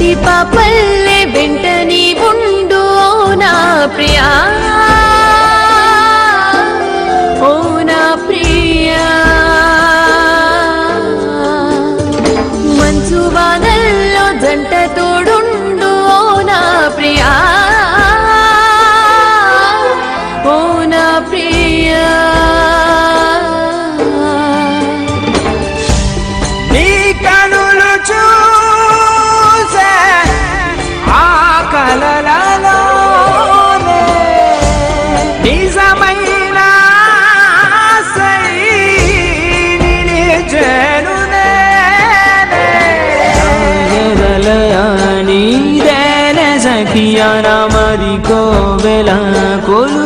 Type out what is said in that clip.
కంటి పాపల్లే వెంట నీ ఉండు నా ప్రియా, ఓ నా ప్రియా. మంచు వానల్లో జంట తోడుండు నా ప్రియా, ఓ నా ప్రియా. నీ కనులు చూసే ఆ కలలలోనే నిజమైన నీదేన సఖియా నా మరి కోవెల కొలు